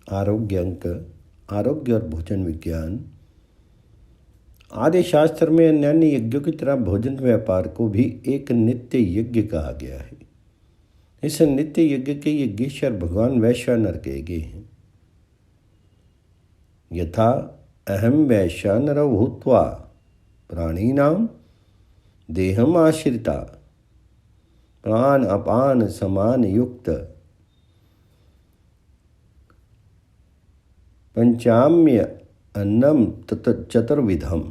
आरोग्य अंक, आरोग्य और भोजन विज्ञान। आदि शास्त्र में अन्य यज्ञों की तरह भोजन व्यापार को भी एक नित्य यज्ञ कहा गया है। इस नित्य यज्ञ के यज्ञेश्वर भगवान वैश्वानर कहे गए हैं। यथा अहम वैश्वानरो भूत्वा प्राणिनाम देहम आश्रिता प्राण अपान समान युक्त पंचाम्य अन्नम चतुर्विधम।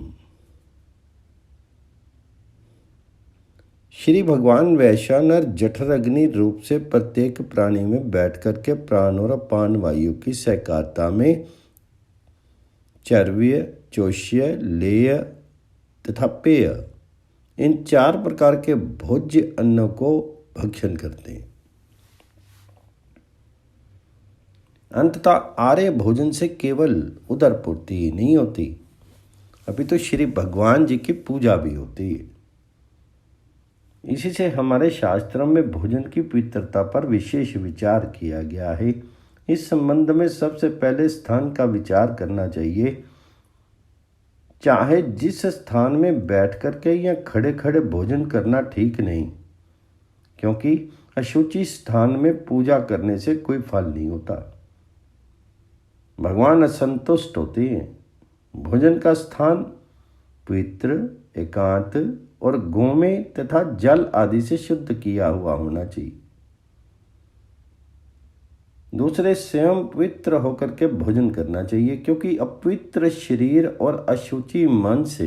श्री भगवान वैश्वानर जठर अग्नि रूप से प्रत्येक प्राणी में बैठ करके प्राण और अपान वायु की सहकारिता में चर्व्य, चोष्य, लेय तथा पेय इन 4 प्रकार के भोज्य अन्नों को भक्षण करते हैं। अंततः आर्य भोजन से केवल उदर पूर्ति ही नहीं होती, अभी तो श्री भगवान जी की पूजा भी होती है। इसी से हमारे शास्त्रों में भोजन की पवित्रता पर विशेष विचार किया गया है। इस संबंध में सबसे पहले स्थान का विचार करना चाहिए। चाहे जिस स्थान में बैठ करके या खड़े खड़े भोजन करना ठीक नहीं, क्योंकि अशुचि स्थान में पूजा करने से कोई फल नहीं होता। भगवान असंतुष्ट होते हैं। भोजन का स्थान पवित्र, एकांत और गोमे तथा जल आदि से शुद्ध किया हुआ होना चाहिए। दूसरे, स्वयं पवित्र होकर के भोजन करना चाहिए, क्योंकि अपवित्र शरीर और अशुचि मन से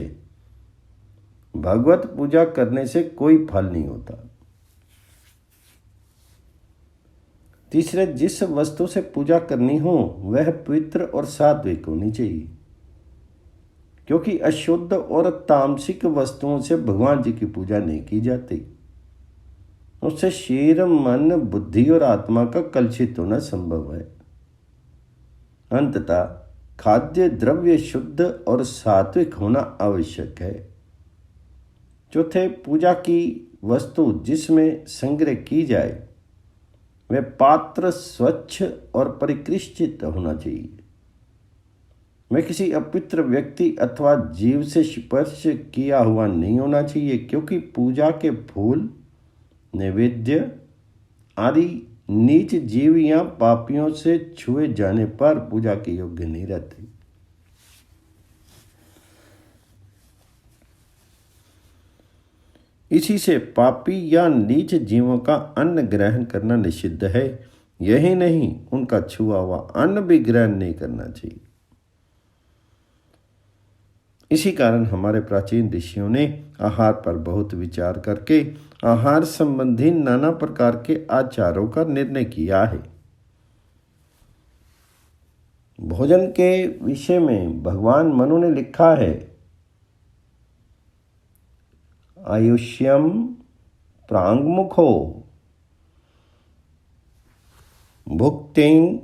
भगवत पूजा करने से कोई फल नहीं होता। तीसरे, जिस वस्तु से पूजा करनी हो वह पवित्र और सात्विक होनी चाहिए, क्योंकि अशुद्ध और तामसिक वस्तुओं से भगवान जी की पूजा नहीं की जाती। उससे शरीर, मन, बुद्धि और आत्मा का कलुषित होना संभव है। अंततः खाद्य द्रव्य शुद्ध और सात्विक होना आवश्यक है। चौथे, पूजा की वस्तु जिसमें संग्रह की जाए वह पात्र स्वच्छ और परिकृष्टित होना चाहिए। वह किसी अपवित्र व्यक्ति अथवा जीव से स्पर्श किया हुआ नहीं होना चाहिए, क्योंकि पूजा के फूल, नैवेद्य आदि नीच जीव या पापियों से छुए जाने पर पूजा के योग्य नहीं रहते। इसी से पापी या नीच जीवों का अन्न ग्रहण करना निषिद्ध है। यही नहीं, उनका छुआ हुआ अन्न भी ग्रहण नहीं करना चाहिए। इसी कारण हमारे प्राचीन ऋषियों ने आहार पर बहुत विचार करके आहार संबंधी नाना प्रकार के आचारों का निर्णय किया है। भोजन के विषय में भगवान मनु ने लिखा है, आयुष्यम प्रांगमुखो भुक्तिं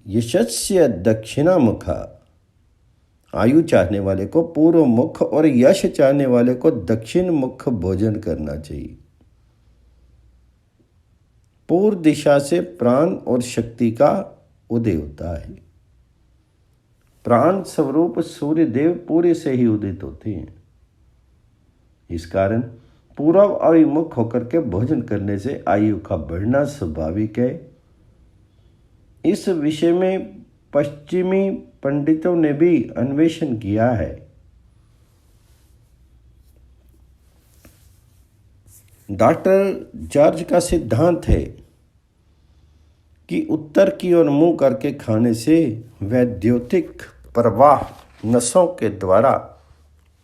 यशस्य दक्षिणा मुखा। आयु चाहने वाले को पूर्व मुख और यश चाहने वाले को दक्षिण मुख भोजन करना चाहिए। पूर्व दिशा से प्राण और शक्ति का उदय होता है। प्राण स्वरूप सूर्य देव पूरे से ही उदित होते हैं। इस कारण पूर्व अभिमुख होकर के भोजन करने से आयु का बढ़ना स्वाभाविक है। इस विषय में पश्चिमी पंडितों ने भी अन्वेषण किया है। डॉक्टर जॉर्ज का सिद्धांत है कि उत्तर की ओर मुंह करके खाने से वैद्युतिक प्रवाह नसों के द्वारा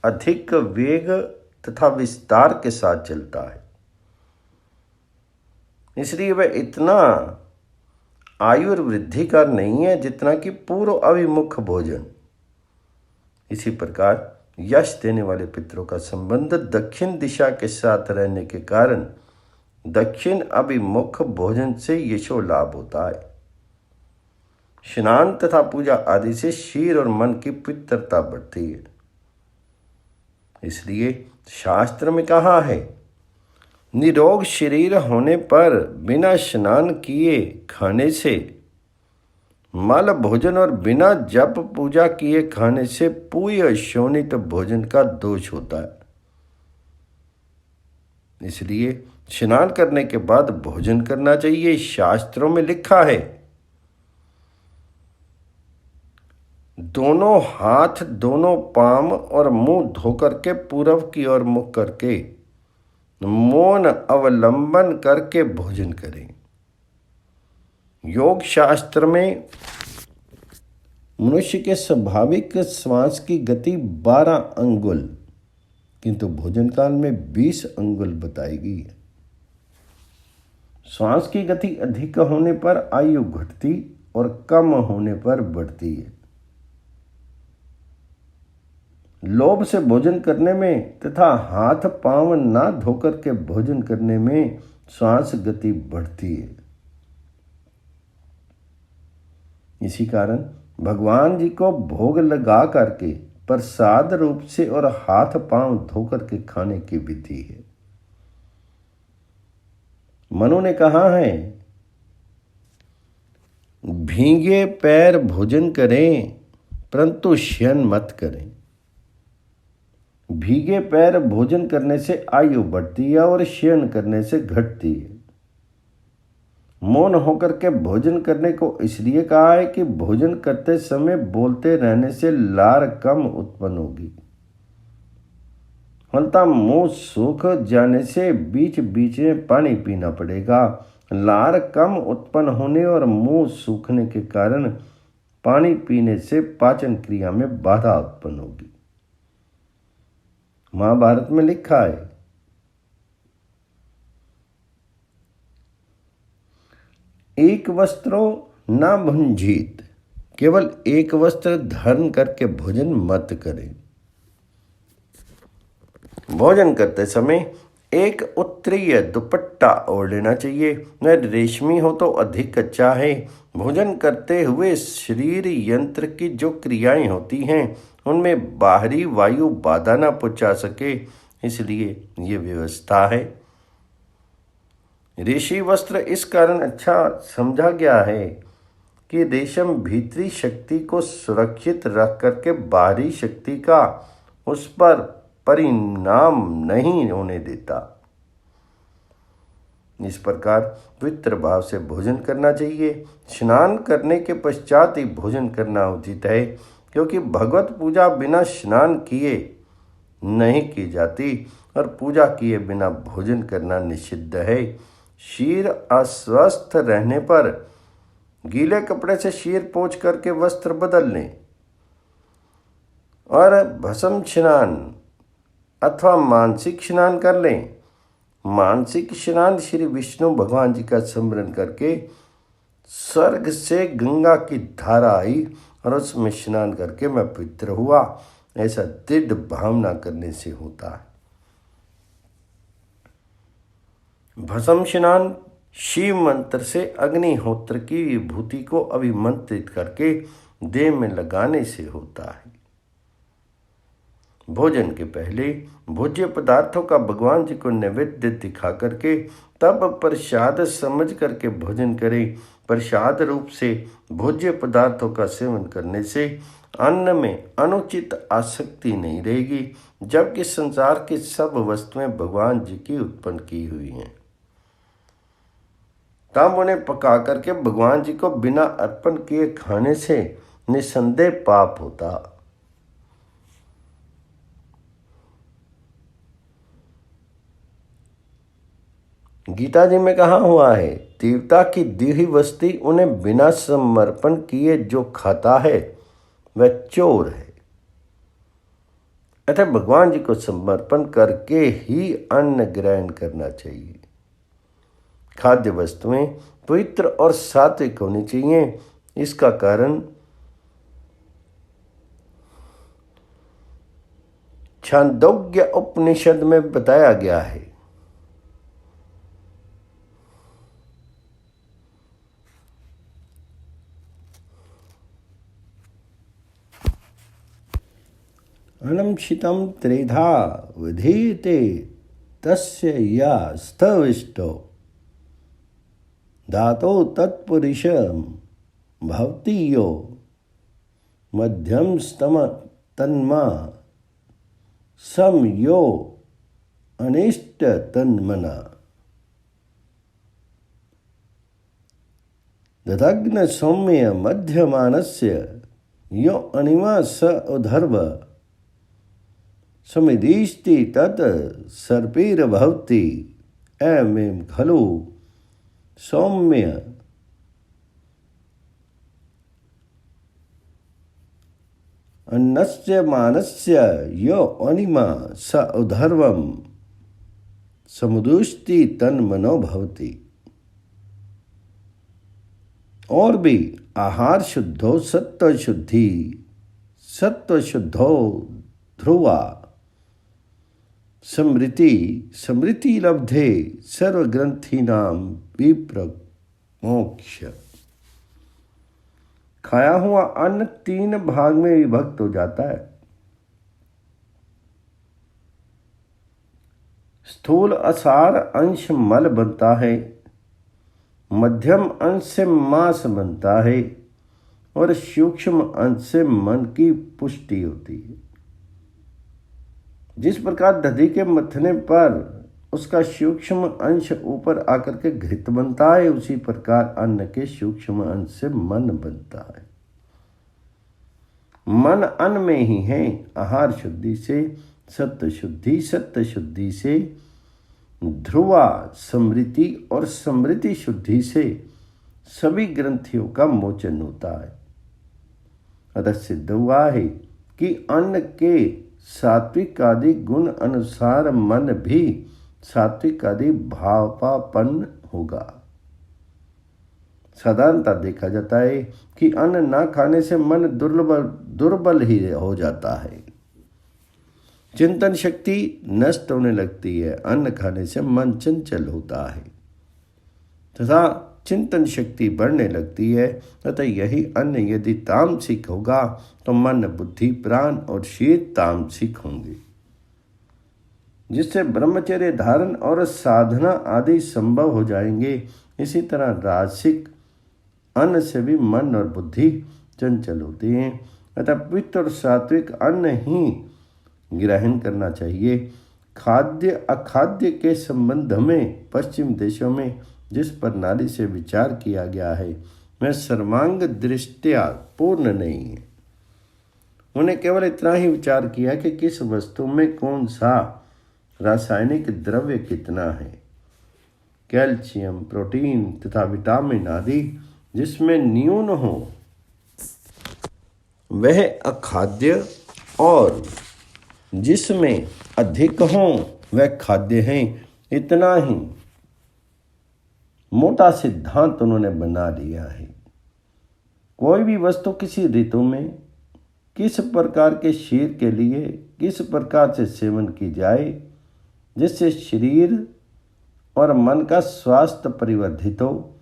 अधिक वेग तथा विस्तार के साथ चलता है। इसलिए वह इतना आयु वृद्धिकार नहीं है जितना कि पूर्व अभिमुख भोजन। इसी प्रकार यश देने वाले पितरों का संबंध दक्षिण दिशा के साथ रहने के कारण दक्षिण अभिमुख भोजन से यशो लाभ होता है। स्नान तथा पूजा आदि से शरीर और मन की पवित्रता बढ़ती है। इसलिए शास्त्र में कहा है, निरोग शरीर होने पर बिना स्नान किए खाने से मल भोजन और बिना जप पूजा किए खाने से पूय शोणित भोजन का दोष होता है। इसलिए स्नान करने के बाद भोजन करना चाहिए। शास्त्रों में लिखा है, दोनों हाथ, दोनों पांव और मुंह धोकर के पूर्व की ओर मुख करके मौन अवलंबन करके भोजन करें। योग शास्त्र में मनुष्य के स्वाभाविक श्वास की गति 12 अंगुल, किंतु भोजन काल में 20 अंगुल बताई गई है। श्वास की गति अधिक होने पर आयु घटती और कम होने पर बढ़ती है। लोभ से भोजन करने में तथा हाथ पांव ना धोकर के भोजन करने में श्वास गति बढ़ती है। इसी कारण भगवान जी को भोग लगा करके प्रसाद रूप से और हाथ पांव धोकर के खाने की विधि है। मनु ने कहा है, भीगे पैर भोजन करें परंतु शयन मत करें। भीगे पैर भोजन करने से आयु बढ़ती है और शयन करने से घटती है। मौन होकर के भोजन करने को इसलिए कहा है कि भोजन करते समय बोलते रहने से लार कम उत्पन्न होगी। फलता मुंह सूख जाने से बीच बीच में पानी पीना पड़ेगा। लार कम उत्पन्न होने और मुंह सूखने के कारण पानी पीने से पाचन क्रिया में बाधा उत्पन्न होगी। महाभारत में लिखा है, एक वस्त्रों न भुंजीत, केवल एक वस्त्र धारण करके भोजन मत करें। भोजन करते समय एक उत्तरीय दुपट्टा ओढ़ लेना चाहिए। वह रेशमी हो तो अधिक अच्छा है। भोजन करते हुए शरीर यंत्र की जो क्रियाएं होती हैं उनमें बाहरी वायु बाधा न पहुंचा सके, इसलिए ये व्यवस्था है। ऋषि वस्त्र इस कारण अच्छा समझा गया है कि रेशम भीतरी शक्ति को सुरक्षित रख करके बाहरी शक्ति का उस पर परिणाम नहीं होने देता। इस प्रकार पवित्र भाव से भोजन करना चाहिए। स्नान करने के पश्चात ही भोजन करना उचित है, क्योंकि भगवत पूजा बिना स्नान किए नहीं की जाती और पूजा किए बिना भोजन करना निषिद्ध है। शीर अस्वस्थ रहने पर गीले कपड़े से शीर पोंछ करके वस्त्र बदल लें और भस्म स्नान अथवा मानसिक स्नान कर लें। मानसिक स्नान श्री विष्णु भगवान जी का स्मरण करके स्वर्ग से गंगा की धारा आई और उसमें स्नान करके मैं पवित्र हुआ, ऐसा दृढ़ भावना करने से होता है। भस्म स्नान शिव मंत्र से अग्निहोत्र की विभूति को अभिमंत्रित करके देह में लगाने से होता है। भोजन के पहले भोज्य पदार्थों का भगवान जी को नैवेद्य दिखा करके तब प्रसाद समझ करके भोजन करें। प्रसाद रूप से भोज्य पदार्थों का सेवन करने से अन्न में अनुचित आसक्ति नहीं रहेगी, जबकि संसार की सब वस्तुएं भगवान जी की उत्पन्न की हुई हैं। तब उन्हें पका करके भगवान जी को बिना अर्पण किए खाने से निसंदेह पाप होता। गीता जी में कहा हुआ है, देवता की दी हुई वस्तु उन्हें बिना समर्पण किए जो खाता है वह चोर है। अतः भगवान जी को समर्पण करके ही अन्न ग्रहण करना चाहिए। खाद्य वस्तुएं पवित्र और सात्विक होनी चाहिए। इसका कारण छांदोग्य उपनिषद में बताया गया है। अनंक्षितम त्रेधा विधीयते तस्य या स्थविष्टो धातो तत्पुरुषम भवति यो मध्यम स्तम तन्मा सम यो अनिष्ट तन्मना ददग्न सौम्य मध्यमानस्य यो अनिमा स उधर्व समिदिष्टि तत् सर्पीर भवति एवं खलु सौम्य अन्नस्य मानस्य यो अनिमा स उधर्वम समुदुष्टि तन्मनो भवति। और भी आहार शुद्धो सत्व शुद्धि सत्व शुद्धो ध्रुवा समृति समृति लब्धे सर्वग्रंथीनाम विप्र मोक्ष। खाया हुआ अन्न 3 भाग में विभक्त हो जाता है। स्थूल असार अंश मल बनता है, मध्यम अंश से मांस बनता है और सूक्ष्म अंश से मन की पुष्टि होती है। जिस प्रकार दधी के मथने पर उसका सूक्ष्म अंश ऊपर आकर के घृत बनता है, उसी प्रकार अन्न के सूक्ष्म अंश से मन बनता है। मन अन्न में ही है। आहार शुद्धि से सत्व शुद्धि, सत्व शुद्धि से ध्रुवा समृति और समृति शुद्धि से सभी ग्रंथियों का मोचन होता है। अतः सिद्ध हुआ है कि अन्न के सात्विक आदि गुण अनुसार मन भी सात्विक आदि भावापन्न होगा। साधारणतः देखा जाता है कि अन्न ना खाने से मन दुर्बल ही हो जाता है, चिंतन शक्ति नष्ट होने लगती है। अन्न खाने से मन चंचल होता है तथा चिंतन शक्ति बढ़ने लगती है। तथा यही अन्न यदि तामसिक होगा तो मन, बुद्धि, प्राण और शीत तामसिक होंगे, जिससे ब्रह्मचर्य धारण और साधना आदि संभव हो जाएंगे। इसी तरह राजसिक अन्न से भी मन और बुद्धि चंचल होती हैं। अतः पित्त और सात्विक अन्न ही ग्रहण करना चाहिए। खाद्य अखाद्य के संबंध में पश्चिम देशों में जिस प्रणाली से विचार किया गया है वह सर्वांग दृष्टया पूर्ण नहीं है। उन्हें केवल इतना ही विचार किया कि किस वस्तु में कौन सा रासायनिक द्रव्य कितना है, कैल्शियम, प्रोटीन तथा विटामिन आदि जिसमें न्यून हो वह अखाद्य और जिसमें अधिक हो वह खाद्य हैं। इतना ही मोटा सिद्धांत उन्होंने बना लिया है। कोई भी वस्तु किसी ऋतु में किस प्रकार के शरीर के लिए किस प्रकार से सेवन की जाए जिससे शरीर और मन का स्वास्थ्य परिवर्धित हो,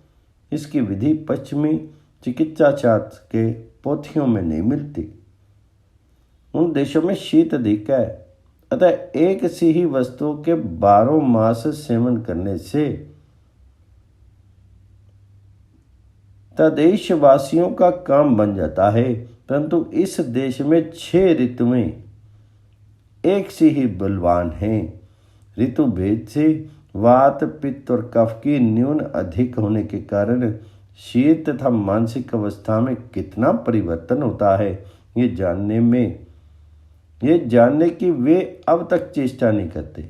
इसकी विधि पश्चिमी चिकित्सा शास्त्र के पोथियों में नहीं मिलती। उन देशों में शीत अधिक है, अतः एक सी ही वस्तु के 12 मास सेवन करने से तदेशवासियों का काम बन जाता है। परंतु इस देश में 6 ऋतुएं एक सी ही बलवान हैं। ऋतु भेद से वात, पित्त और कफ की न्यून अधिक होने के कारण शीत तथा मानसिक अवस्था में कितना परिवर्तन होता है ये जानने की वे अब तक चेष्टा नहीं करते।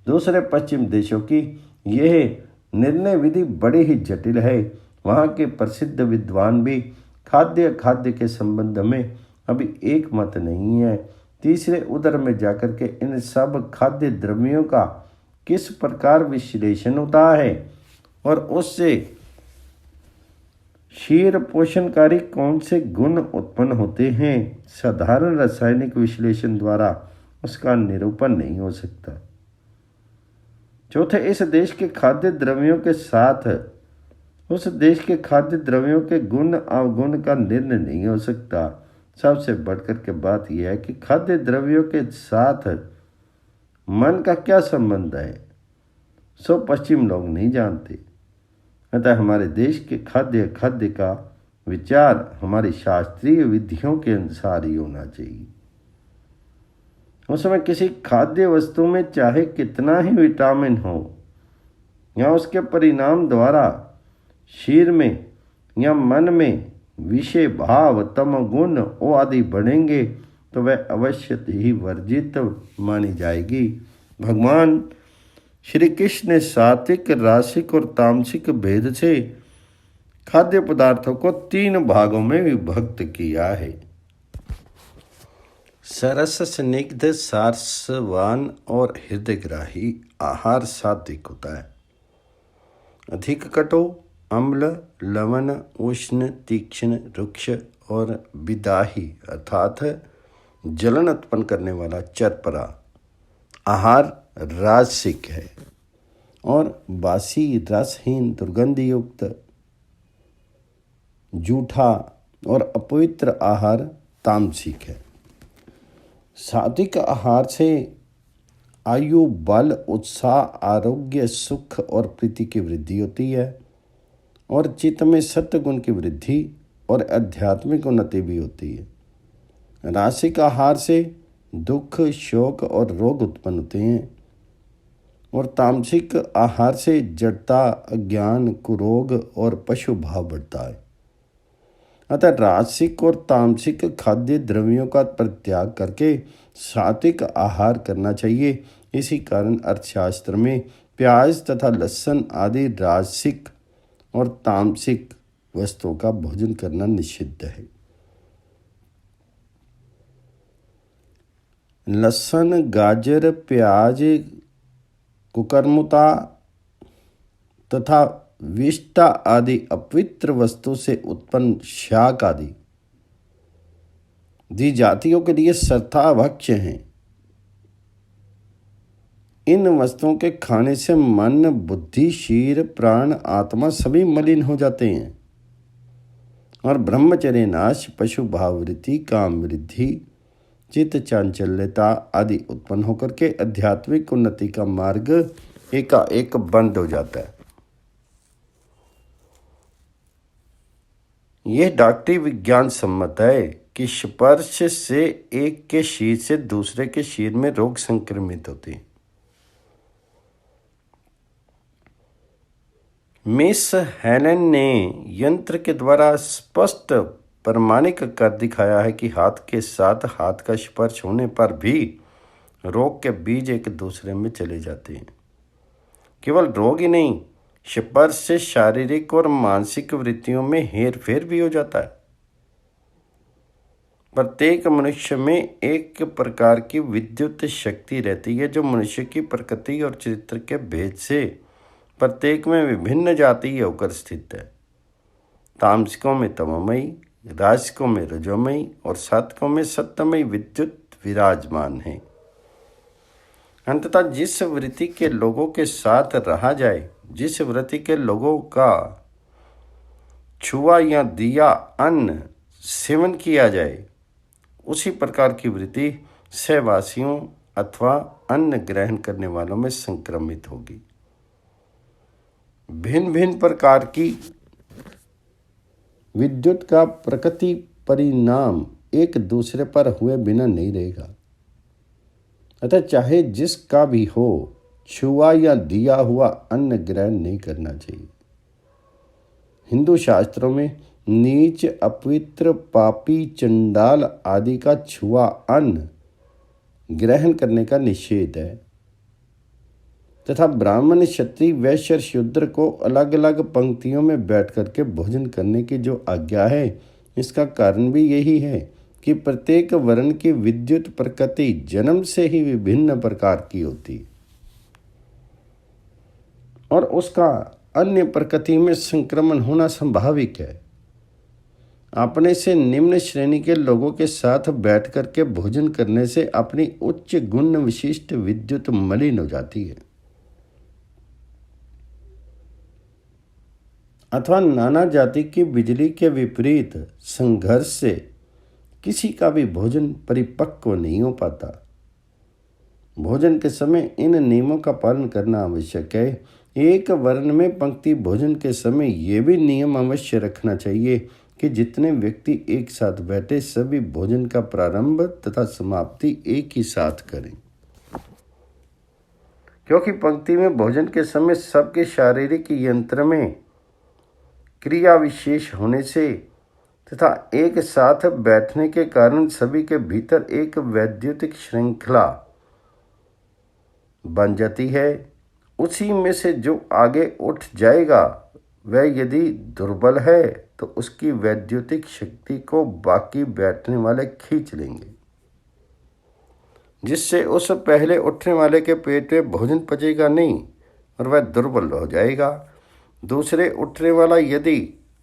दूसरे पश्चिम देशों की यह निर्णय विधि बड़ी ही जटिल है। वहाँ के प्रसिद्ध विद्वान भी खाद्य के संबंध में अभी एक मत नहीं है। तीसरे उदर में जाकर के इन सब खाद्य द्रव्यों का किस प्रकार विश्लेषण होता है और उससे क्षीर पोषणकारी कौन से गुण उत्पन्न होते हैं, साधारण रासायनिक विश्लेषण द्वारा उसका निरूपण नहीं हो सकता। चौथे, इस देश के खाद्य द्रव्यों के साथ उस देश के खाद्य द्रव्यों के गुण अवगुण का निर्णय नहीं हो सकता। सबसे बढ़कर के बात यह है कि खाद्य द्रव्यों के साथ मन का क्या संबंध है, सो पश्चिम लोग नहीं जानते। अतः हमारे देश के खाद्य का विचार हमारी शास्त्रीय विधियों के अनुसार ही होना चाहिए। उस समय किसी खाद्य वस्तु में चाहे कितना ही विटामिन हो या उसके परिणाम द्वारा शरीर में या मन में विषय भाव तम गुण आदि बढ़ेंगे तो वह अवश्य ही वर्जित मानी जाएगी। भगवान श्री कृष्ण ने सात्विक, रासिक और तामसिक भेद से खाद्य पदार्थों को 3 भागों में विभक्त किया है। सरस, स्निग्ध, सारसवान और हृदयग्राही आहार सात्विक होता है। अधिक कटु, अम्ल, लवण, उष्ण, तीक्ष्ण, रुक्ष और विदाही अर्थात जलन उत्पन्न करने वाला चरपरा आहार राजसिक है और बासी, रसहीन, दुर्गंध युक्त, जूठा और अपवित्र आहार तामसिक है। सात्विक आहार से आयु, बल, उत्साह, आरोग्य, सुख और प्रीति की वृद्धि होती है और चित्त में सत्य गुण की वृद्धि और आध्यात्मिक उन्नति भी होती है। रासिक आहार से दुख, शोक और रोग उत्पन्न होते हैं और तामसिक आहार से जड़ता, अज्ञान, कुरोग और पशु भाव बढ़ता है। अतः रासिक और तामसिक खाद्य द्रव्यों का परित्याग करके सात्विक आहार करना चाहिए। इसी कारण अर्थशास्त्र में प्याज तथा लहसुन आदि रासिक और तामसिक वस्तुओं का भोजन करना निषिद्ध है। लहसुन, गाजर, प्याज, कुकरमुता तथा विष्टा आदि अपवित्र वस्तु से उत्पन्न शाक आदि दी जातियों के लिए सर्वभक्ष्य हैं। इन वस्तुओं के खाने से मन, बुद्धि, शरीर, प्राण, आत्मा सभी मलिन हो जाते हैं और ब्रह्मचर्य नाश, पशु भाववृत्ति, काम वृद्धि, चित्त चांचल्यता आदि उत्पन्न होकर के आध्यात्मिक उन्नति का मार्ग एकाएक बंद हो जाता है। यह डॉक्टरी विज्ञान सम्मत है कि स्पर्श से एक के शरीर से दूसरे के शरीर में रोग संक्रमित होते हैं। मिस हेलन ने यंत्र के द्वारा स्पष्ट प्रमाणिक कर दिखाया है कि हाथ के साथ हाथ का स्पर्श होने पर भी रोग के बीज एक दूसरे में चले जाते हैं। केवल रोग ही नहीं, स्पर्श से शारीरिक और मानसिक वृत्तियों में हेर फेर भी हो जाता है। प्रत्येक मनुष्य में एक प्रकार की विद्युत शक्ति रहती है जो मनुष्य की प्रकृति और चरित्र के भेद से प्रत्येक में विभिन्न जातीय होकर स्थित है। तामसिकों में तमोमयी, राजसिकों में रजोमयी और सात्विकों में सत्यमयी विद्युत विराजमान है। अंततः जिस वृत्ति के लोगों के साथ रहा जाए, जिस वृत्ति के लोगों का छुआ या दिया अन्न सेवन किया जाए, उसी प्रकार की वृत्ति सहवासियों अथवा अन्न ग्रहण करने वालों में संक्रमित होगी। भिन्न भिन्न प्रकार की विद्युत का प्रकृति परिणाम एक दूसरे पर हुए बिना नहीं रहेगा। अतः चाहे जिसका भी हो, छुआ या दिया हुआ अन्न ग्रहण नहीं करना चाहिए। हिंदू शास्त्रों में नीच, अपवित्र, पापी, चंडाल आदि का छुआ अन्न ग्रहण करने का निषेध है तथा ब्राह्मण, क्षत्रिय, वैश्य और शूद्र को अलग अलग पंक्तियों में बैठ करके भोजन करने की जो आज्ञा है, इसका कारण भी यही है कि प्रत्येक वर्ण की विद्युत प्रकृति जन्म से ही विभिन्न प्रकार की होती है और उसका अन्य प्रकृति में संक्रमण होना संभाविक है। अपने से निम्न श्रेणी के लोगों के साथ बैठ करके भोजन करने से अपनी उच्च गुण विशिष्ट विद्युत मलिन हो जाती है अथवा नाना जाति की बिजली के विपरीत संघर्ष से किसी का भी भोजन परिपक्व नहीं हो पाता। भोजन के समय इन नियमों का पालन करना आवश्यक है। एक वर्ण में पंक्ति भोजन के समय ये भी नियम अवश्य रखना चाहिए कि जितने व्यक्ति एक साथ बैठे सभी भोजन का प्रारंभ तथा समाप्ति एक ही साथ करें, क्योंकि पंक्ति में भोजन के समय सबके शारीरिक यंत्र में क्रिया विशेष होने से तथा एक साथ बैठने के कारण सभी के भीतर एक वैद्युतिक श्रृंखला बन जाती है। उसी में से जो आगे उठ जाएगा वह यदि दुर्बल है तो उसकी वैद्युतिक शक्ति को बाकी बैठने वाले खींच लेंगे, जिससे उस पहले उठने वाले के पेट में भोजन पचेगा नहीं और वह दुर्बल हो जाएगा। दूसरे उठने वाला यदि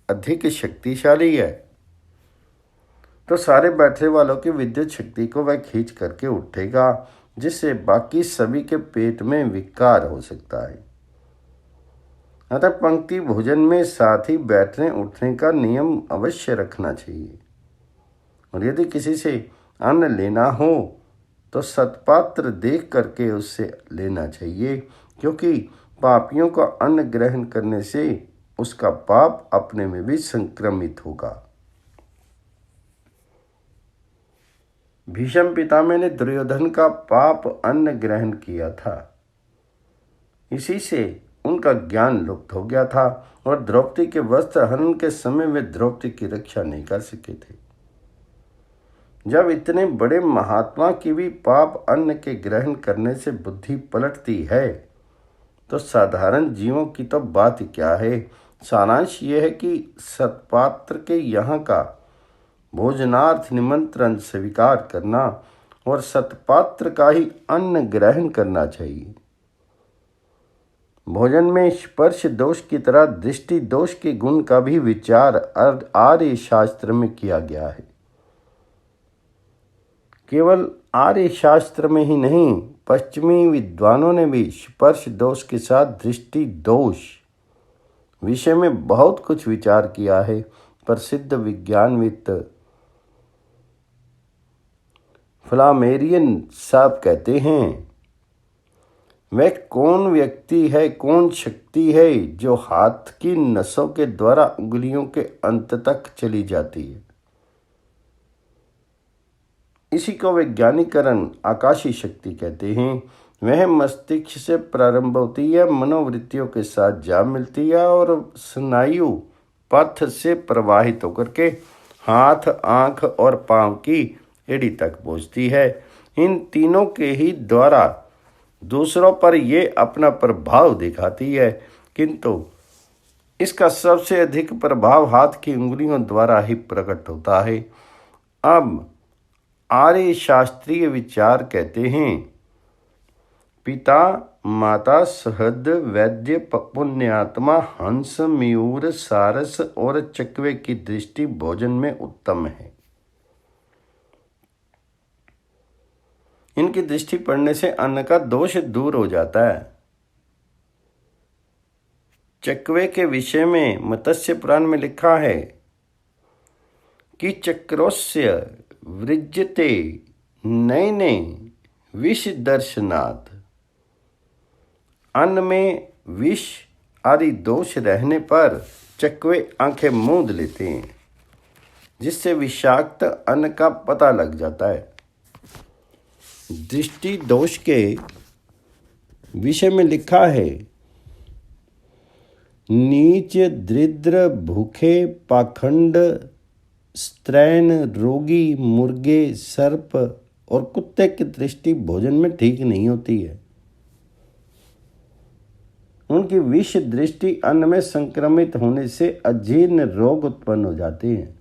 अधिक शक्तिशाली है तो सारे बैठने वालों की विद्युत शक्ति को वह खींच करके उठेगा, जिससे बाकी सभी के पेट में विकार हो सकता है। अतः पंक्ति भोजन में साथ ही बैठने उठने का नियम अवश्य रखना चाहिए, और यदि किसी से अन्न लेना हो तो सत्पात्र देख करके उससे लेना चाहिए, क्योंकि पापियों का अन्न ग्रहण करने से उसका पाप अपने में भी संक्रमित होगा। भीष्म पितामह ने दुर्योधन का पाप अन्न ग्रहण किया था, इसी से उनका ज्ञान लुप्त हो गया था और द्रौपदी के वस्त्र हनन के समय वे द्रौपदी की रक्षा नहीं कर सके थे। जब इतने बड़े महात्मा की भी पाप अन्न के ग्रहण करने से बुद्धि पलटती है तो साधारण जीवों की तो बात क्या है। सारांश यह है कि सत्पात्र के यहाँ का भोजनार्थ निमंत्रण स्वीकार करना और सत्पात्र का ही अन्न ग्रहण करना चाहिए। भोजन में स्पर्श दोष की तरह दृष्टि दोष के गुण का भी विचार आर्य शास्त्र में किया गया है। केवल आर्य शास्त्र में ही नहीं, पश्चिमी विद्वानों ने भी स्पर्श दोष के साथ दृष्टि दोष विषय में बहुत कुछ विचार किया है। प्रसिद्ध विज्ञानविद फ्लामेरियन साहब कहते हैं, वह कौन व्यक्ति है, कौन शक्ति है जो हाथ की नसों के द्वारा उंगलियों के अंत तक चली जाती है। इसी को वैज्ञानिकरण आकाशी शक्ति कहते हैं। वह मस्तिष्क से प्रारंभ होती है, मनोवृत्तियों के साथ जा मिलती है और स्नायु पथ से प्रवाहित होकर के हाथ, आंख और पांव की एड़ी तक पहुंचती है। इन तीनों के ही द्वारा दूसरों पर ये अपना प्रभाव दिखाती है, किंतु इसका सबसे अधिक प्रभाव हाथ की उंगलियों द्वारा ही प्रकट होता है। अब आर्य शास्त्रीय विचार कहते हैं, पिता, माता, सहद, वैद्य, पुण्यात्मा, हंस, मयूर, सारस और चकवे की दृष्टि भोजन में उत्तम है। इनकी दृष्टि पड़ने से अन्न का दोष दूर हो जाता है। चकवे के विषय में मत्स्य पुराण में लिखा है कि चक्रोस्य वृज्यते नयने विष दर्शनात्। अन्न में विष आदि दोष रहने पर चकवे आंखें मूंद लेते हैं, जिससे विषाक्त अन्न का पता लग जाता है। दृष्टि दोष के विषय में लिखा है, नीच, दरिद्र, भूखे, पाखंड, स्त्रैण, रोगी, मुर्गे, सर्प और कुत्ते की दृष्टि भोजन में ठीक नहीं होती है। उनकी विष दृष्टि अन्न में संक्रमित होने से अजीर्ण रोग उत्पन्न हो जाते हैं।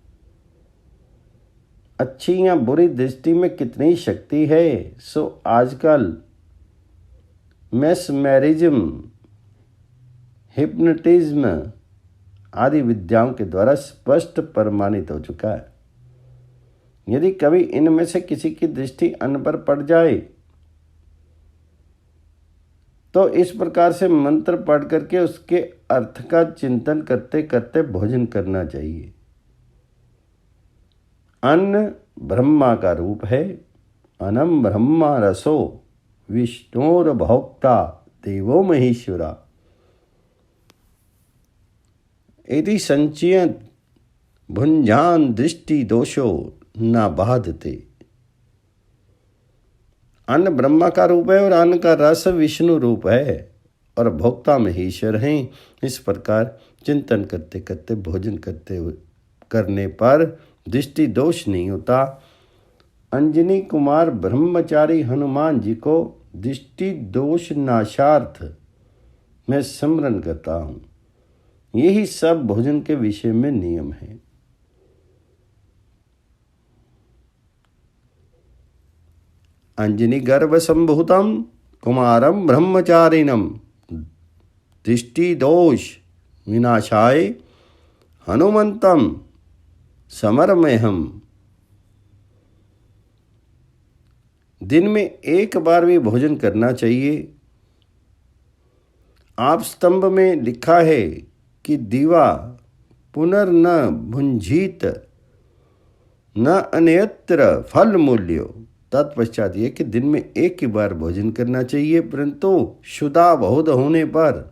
अच्छी या बुरी दृष्टि में कितनी शक्ति है, सो आजकल मेस्मेरिज्म, हिप्नोटिज्म आदि विद्याओं के द्वारा स्पष्ट प्रमाणित हो चुका है। यदि कभी इनमें से किसी की दृष्टि अन्न पर पड़ जाए तो इस प्रकार से मंत्र पढ़ करके उसके अर्थ का चिंतन करते करते भोजन करना चाहिए। अन्न ब्रह्मा का रूप है। अन्नम ब्रह्मा रसो विष्णुर भोक्ता देवो महेश्वरा। यदि संचय भुंजान दृष्टि दोषो न बाधते। अन्न ब्रह्मा का रूप है और अन्न का रस विष्णु रूप है और भोक्ता महेश्वर हैं। इस प्रकार चिंतन करते करते भोजन करने पर दृष्टि दोष नहीं होता। अंजनी कुमार ब्रह्मचारी हनुमान जी को दृष्टि दोष नाशार्थ मैं स्मरण करता हूँ। यही सब भोजन के विषय में नियम है। अंजनी गर्भ संभूतम कुमारम ब्रह्मचारिणम दृष्टि दोष विनाशाय हनुमंतम समरमेहम। दिन में एक बार भी भोजन करना चाहिए। आप स्तंभ में लिखा है कि दीवा पुनर्न भुंजीत न अन्यत्र फल मूल्यो। तत्पश्चात ये कि दिन में एक ही बार भोजन करना चाहिए, परंतु शुदा बहुत होने पर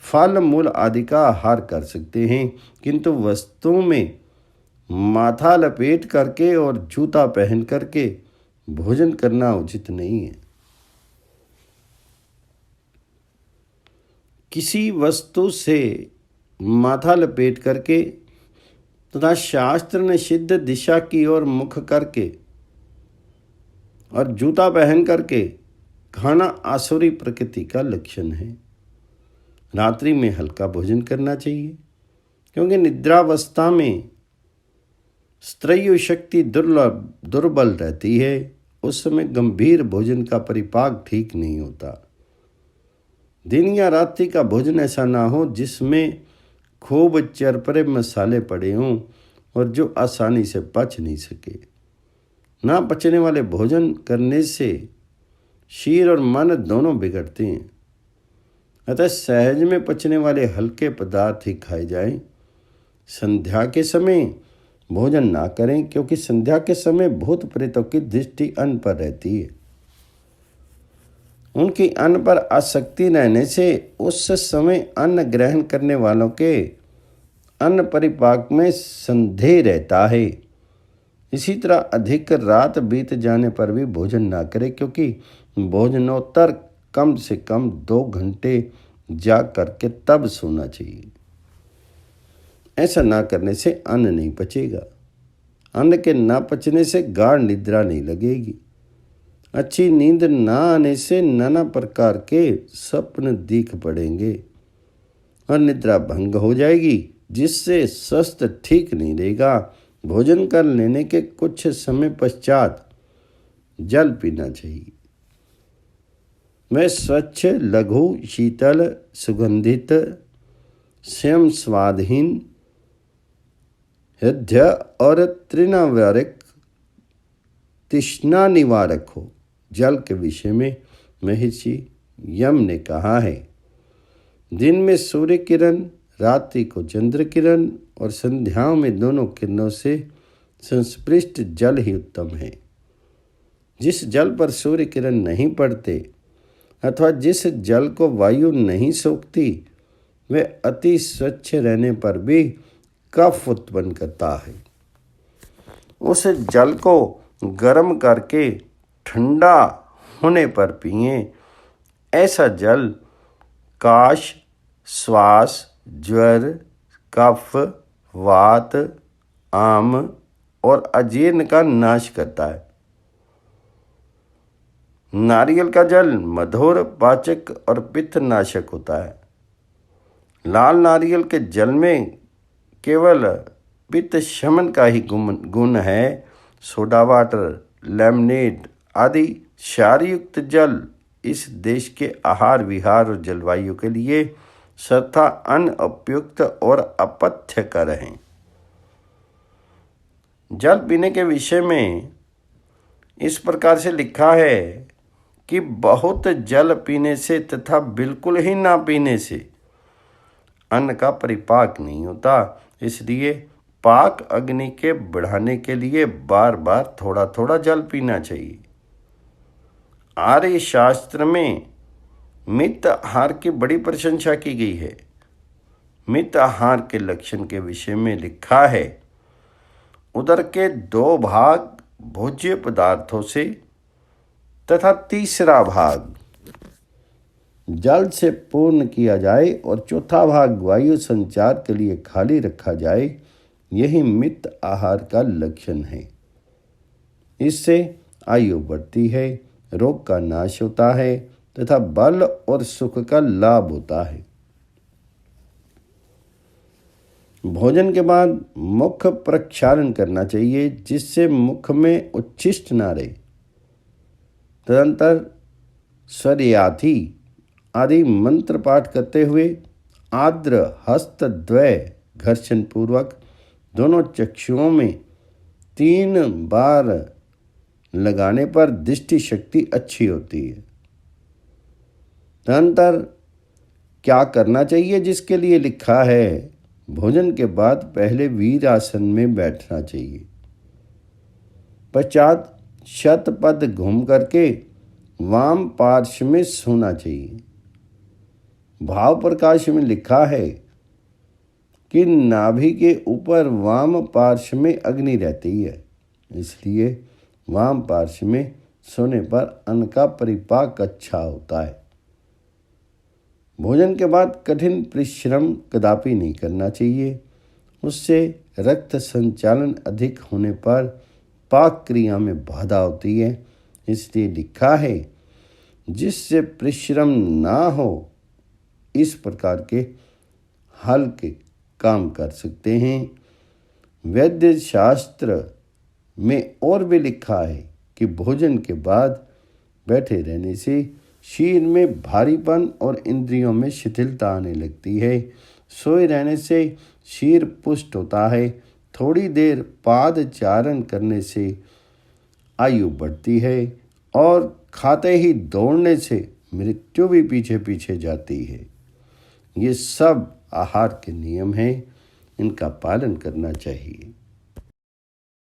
फल मूल आदि का आहार कर सकते हैं, किंतु वस्तुओं में माथा लपेट करके और जूता पहन करके भोजन करना उचित नहीं है। किसी वस्तु से माथा लपेट करके तथा शास्त्र ने सिद्ध दिशा की ओर मुख करके और जूता पहन करके खाना आसुरी प्रकृति का लक्षण है। रात्रि में हल्का भोजन करना चाहिए, क्योंकि निद्रावस्था में स्त्रैय शक्ति दुर्बल रहती है। उस समय गंभीर भोजन का परिपाक ठीक नहीं होता। दिन या रात्रि का भोजन ऐसा ना हो जिसमें खूब चरपरे मसाले पड़े हों और जो आसानी से पच नहीं सके। ना पचने वाले भोजन करने से शरीर और मन दोनों बिगड़ते हैं। अतः सहज में पचने वाले हल्के पदार्थ ही खाए जाएं। संध्या के समय भोजन ना करें, क्योंकि संध्या के समय भूत प्रेतों की दृष्टि अन्न पर रहती है। उनकी अन्न पर आसक्ति रहने से उस समय अन्न ग्रहण करने वालों के अन्न परिपाक में संदेह रहता है। इसी तरह अधिक रात बीत जाने पर भी भोजन ना करें, क्योंकि भोजनोत्तर कम से कम 2 घंटे जाग करके तब सोना चाहिए। ऐसा ना करने से अन्न नहीं पचेगा। अन्न के ना पचने से गाढ़ निद्रा नहीं लगेगी। अच्छी नींद ना आने से नाना प्रकार के स्वप्न दिख पड़ेंगे और निद्रा भंग हो जाएगी, जिससे स्वास्थ्य ठीक नहीं रहेगा। भोजन कर लेने के कुछ समय पश्चात जल पीना चाहिए। वह स्वच्छ, लघु, शीतल, सुगंधित, स्वयं स्वादहीन, हृदय और तृणावरक तृष्णा निवारक हो। जल के विषय में महर्षि यम ने कहा है, दिन में सूर्य किरण, रात्रि को चंद्र किरण और संध्याओं में दोनों किरणों से संस्पृष्ट जल ही उत्तम है। जिस जल पर सूर्य किरण नहीं पड़ते अथवा जिस जल को वायु नहीं सोखती, वह अति स्वच्छ रहने पर भी कफ उत्पन्न करता है। उस जल को गर्म करके ठंडा होने पर पिएं। ऐसा जल काश, श्वास, ज्वर, कफ, वात, आम और अजीर्ण का नाश करता है। नारियल का जल मधुर, पाचक और पित्त नाशक होता है। लाल नारियल के जल में केवल पित्त शमन का ही गुण है। सोडा वाटर, लेमनेड आदि क्षारयुक्त जल इस देश के आहार विहार और जलवायु के लिए सर्वथा अनुपयुक्त और अपथ्यकर हैं। जल पीने के विषय में इस प्रकार से लिखा है कि बहुत जल पीने से तथा बिल्कुल ही ना पीने से अन्न का परिपाक नहीं होता। इसलिए पाक अग्नि के बढ़ाने के लिए बार बार थोड़ा थोड़ा जल पीना चाहिए। आर्य शास्त्र में मित आहार की बड़ी प्रशंसा की गई है। मित आहार के लक्षण के विषय में लिखा है, उदर के 2 भाग भोज्य पदार्थों से तथा तीसरा भाग जल से पूर्ण किया जाए और चौथा भाग वायु संचार के लिए खाली रखा जाए, यही मित आहार का लक्षण है। इससे आयु बढ़ती है, रोग का नाश होता है तथा बल और सुख का लाभ होता है। भोजन के बाद मुख प्रक्षालन करना चाहिए, जिससे मुख में उच्छिष्ट ना रहे। तदंतर स्वरियाथी आदि मंत्र पाठ करते हुए आर्द्र हस्त द्वय घर्षण पूर्वक दोनों चक्षुओं में 3 बार लगाने पर दृष्टि शक्ति अच्छी होती है। तदंतर क्या करना चाहिए, जिसके लिए लिखा है, भोजन के बाद पहले वीरासन में बैठना चाहिए, पश्चात शतपथ घूम करके वाम पार्श्व में सोना चाहिए। भाव प्रकाश में लिखा है कि नाभि के ऊपर वाम पार्श्व में अग्नि रहती है, इसलिए वाम पार्श्व में सोने पर अन्न का परिपाक अच्छा होता है। भोजन के बाद कठिन परिश्रम कदापि नहीं करना चाहिए, उससे रक्त संचालन अधिक होने पर पाक क्रिया में बाधा होती है। इसलिए लिखा है, जिससे परिश्रम ना हो इस प्रकार के हल्के काम कर सकते हैं। वैद्य शास्त्र में और भी लिखा है कि भोजन के बाद बैठे रहने से शरीर में भारीपन और इंद्रियों में शिथिलता आने लगती है। सोए रहने से शरीर पुष्ट होता है। थोड़ी देर पादचारण करने से आयु बढ़ती है और खाते ही दौड़ने से मृत्यु भी पीछे पीछे जाती है। ये सब आहार के नियम हैं, इनका पालन करना चाहिए।